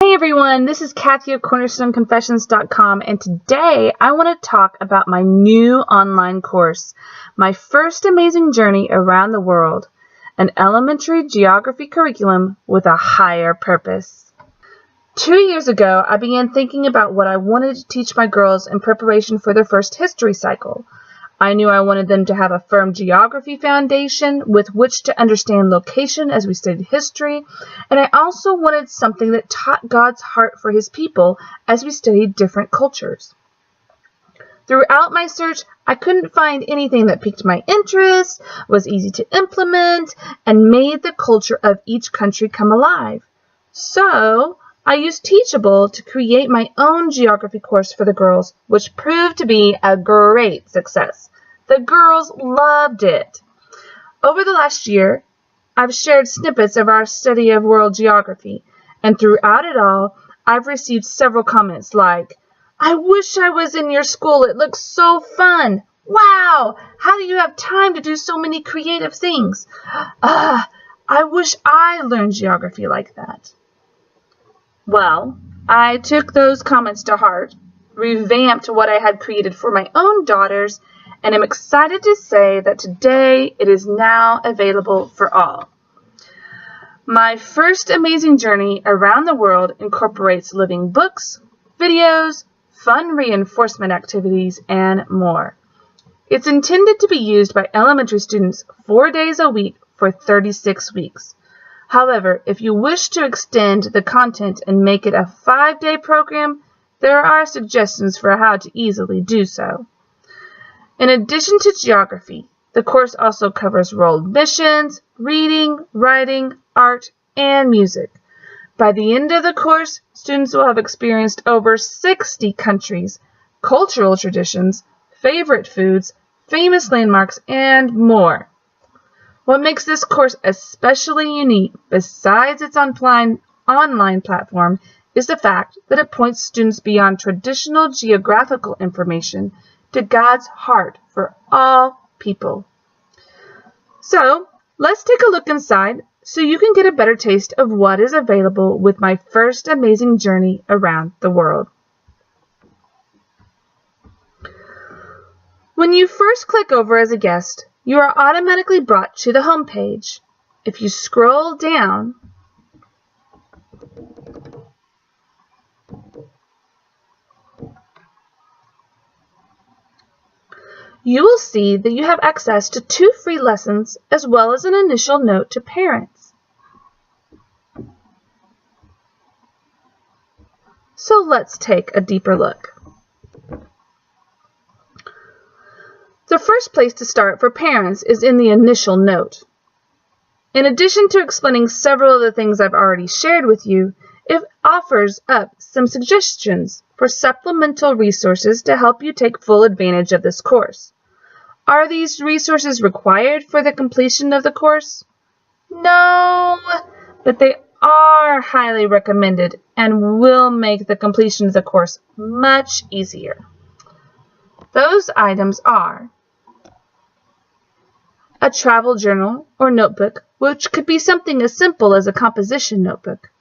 Hey everyone, this is Kathy of CornerstoneConfessions.com, and today I want to talk about my new online course, My First Amazing Journey Around the World, an elementary geography curriculum with a higher purpose. 2 years ago, I began thinking about what I wanted to teach my girls in preparation for their first history cycle. I knew I wanted them to have a firm geography foundation with which to understand location as we studied history, and I also wanted something that taught God's heart for His people as we studied different cultures. Throughout my search, I couldn't find anything that piqued my interest, was easy to implement, and made the culture of each country come alive. So, I used Teachable to create my own geography course for the girls, which proved to be a great success. The girls loved it. Over the last year, I've shared snippets of our study of world geography, and throughout it all, I've received several comments like, "I wish I was in your school. It looks so fun. Wow, how do you have time to do so many creative things? I wish I learned geography like that." Well, I took those comments to heart, revamped what I had created for my own daughters, and am excited to say that today it is now available for all. My First Amazing Journey Around the World incorporates living books, videos, fun reinforcement activities, and more. It's intended to be used by elementary students 4 days a week for 36 weeks. However, if you wish to extend the content and make it a 5-day program, there are suggestions for how to easily do so. In addition to geography, the course also covers world missions, reading, writing, art, and music. By the end of the course, students will have experienced over 60 countries, cultural traditions, favorite foods, famous landmarks, and more. What makes this course especially unique, besides its online platform, is the fact that it points students beyond traditional geographical information to God's heart for all people. So, let's take a look inside so you can get a better taste of what is available with My First Amazing Journey Around the World. When you first click over as a guest, you are automatically brought to the home page. If you scroll down, you will see that you have access to 2 free lessons as well as an initial note to parents. So let's take a deeper look. The first place to start for parents is in the initial note. In addition to explaining several of the things I've already shared with you, it offers up some suggestions for supplemental resources to help you take full advantage of this course. Are these resources required for the completion of the course? No, but they are highly recommended and will make the completion of the course much easier. Those items are a travel journal or notebook, which could be something as simple as a composition notebook,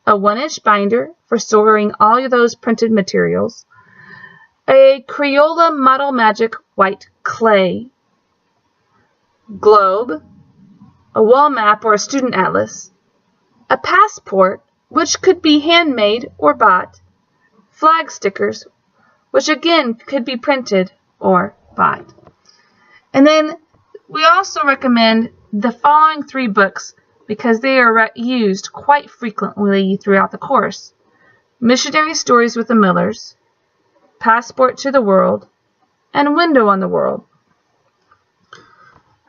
a 1-inch binder for storing all of those printed materials, a Crayola Model Magic white clay, globe, a wall map or a student atlas, a passport, which could be handmade or bought, flag stickers, which again could be printed or bought. And then we also recommend the following 3 books because they are used quite frequently throughout the course: Missionary Stories with the Millers, Passport to the World, and Window on the World.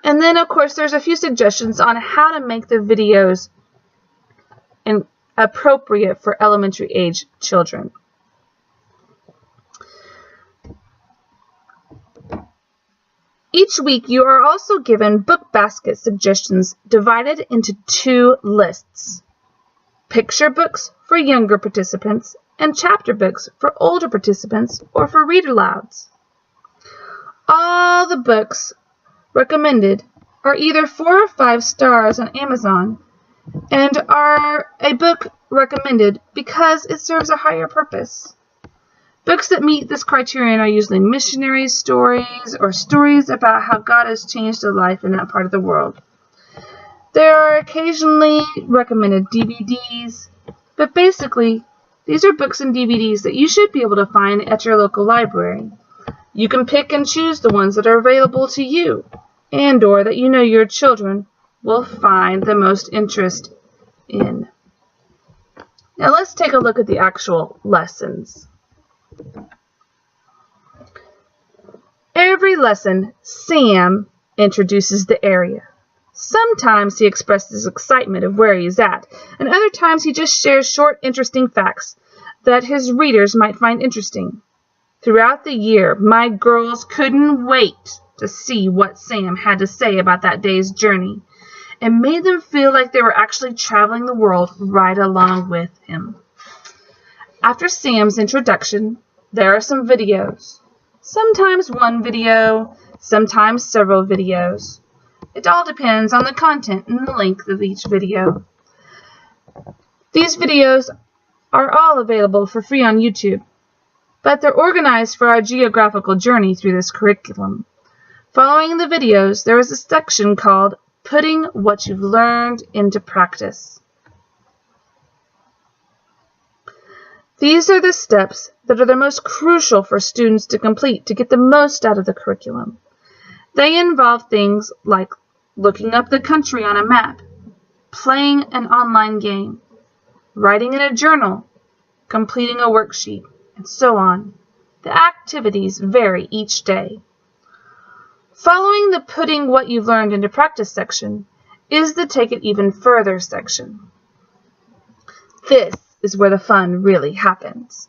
And then, of course, there's a few suggestions on how to make the videos appropriate for elementary age children. Each week, you are also given book basket suggestions divided into 2 lists: picture books for younger participants and chapter books for older participants or for read alouds. All the books recommended are either 4 or 5 stars on Amazon and are a book recommended because it serves a higher purpose. Books that meet this criterion are usually missionary stories or stories about how God has changed a life in that part of the world. There are occasionally recommended DVDs, but basically, these are books and DVDs that you should be able to find at your local library. You can pick and choose the ones that are available to you, and/or that you know your children will find the most interest in. Now let's take a look at the actual lessons. Every lesson, Sam introduces the area. Sometimes he expresses excitement of where he's at, and other times he just shares short, interesting facts that his readers might find interesting. Throughout the year, my girls couldn't wait to see what Sam had to say about that day's journey. It made them feel like they were actually traveling the world right along with him. After Sam's introduction, there are some videos. Sometimes one video, sometimes several videos. It all depends on the content and the length of each video. These videos are all available for free on YouTube, but they're organized for our geographical journey through this curriculum. Following the videos, there is a section called Putting What You've Learned into Practice. These are the steps that are the most crucial for students to complete to get the most out of the curriculum. They involve things like looking up the country on a map, playing an online game, writing in a journal, completing a worksheet, and so on. The activities vary each day. Following the Putting What You've Learned into Practice section is the Take It Even Further section. This is where the fun really happens.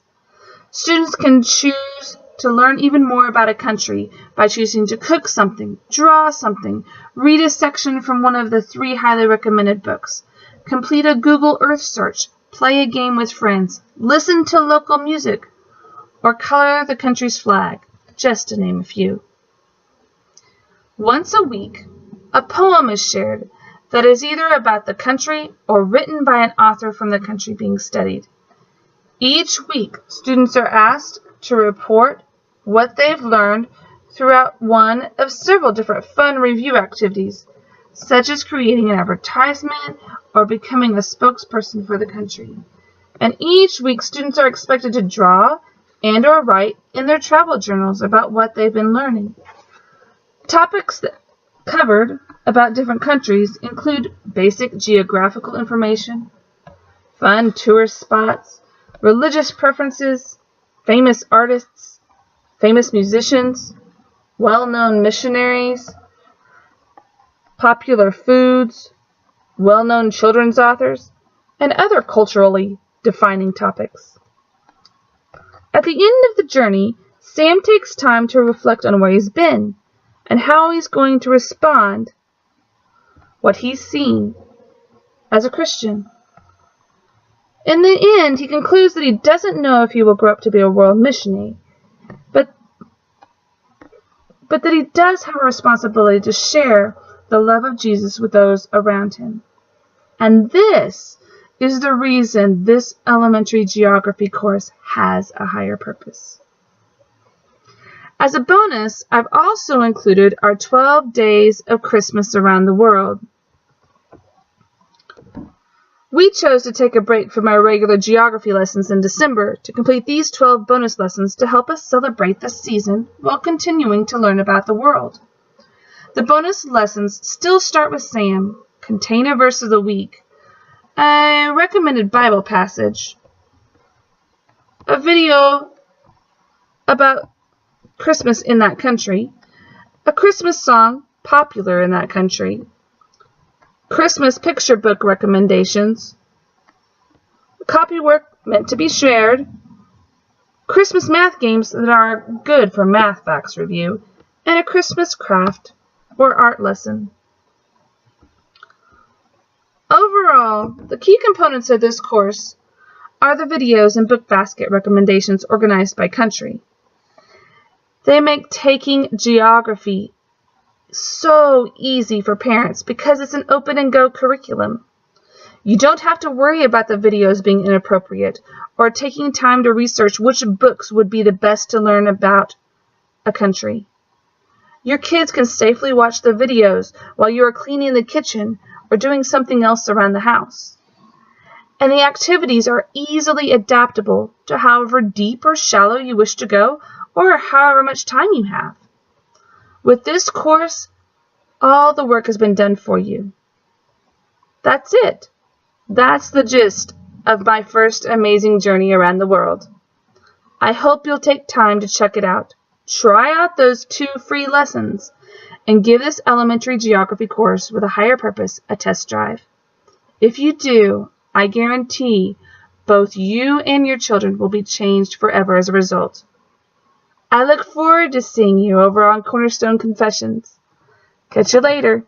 Students can choose to learn even more about a country by choosing to cook something, draw something, read a section from one of the 3 highly recommended books, complete a Google Earth search, play a game with friends, listen to local music, or color the country's flag, just to name a few. Once a week, a poem is shared that is either about the country or written by an author from the country being studied. Each week, students are asked to report what they've learned throughout one of several different fun review activities, such as creating an advertisement or becoming a spokesperson for the country. And each week, students are expected to draw and/or write in their travel journals about what they've been learning. Topics that covered about different countries include basic geographical information, fun tourist spots, religious preferences, famous artists, famous musicians, well-known missionaries, popular foods, well-known children's authors, and other culturally defining topics. At the end of the journey, Sam takes time to reflect on where he's been and how he's going to respond what he's seen as a Christian. In the end, he concludes that he doesn't know if he will grow up to be a world missionary, but that he does have a responsibility to share the love of Jesus with those around him. And this is the reason this elementary geography course has a higher purpose. As a bonus, I've also included our 12 days of Christmas around the world. We chose to take a break from our regular geography lessons in December to complete these 12 bonus lessons to help us celebrate the season while continuing to learn about the world. The bonus lessons still start with Sam, contain a verse of the week, a recommended Bible passage, a video about Christmas in that country, a Christmas song popular in that country, Christmas picture book recommendations, copywork meant to be shared, Christmas math games that are good for math facts review, and a Christmas craft or art lesson. Overall, the key components of this course are the videos and book basket recommendations organized by country. They make taking geography so easy for parents because it's an open and go curriculum. You don't have to worry about the videos being inappropriate or taking time to research which books would be the best to learn about a country. Your kids can safely watch the videos while you are cleaning the kitchen or doing something else around the house. And the activities are easily adaptable to however deep or shallow you wish to go or however much time you have. With this course, all the work has been done for you. That's it. That's the gist of my first amazing journey around the world. I hope you'll take time to check it out. Try out those 2 free lessons and give this elementary geography course with a higher purpose a test drive. If you do, I guarantee both you and your children will be changed forever as a result. I look forward to seeing you over on Cornerstone Confessions. Catch you later.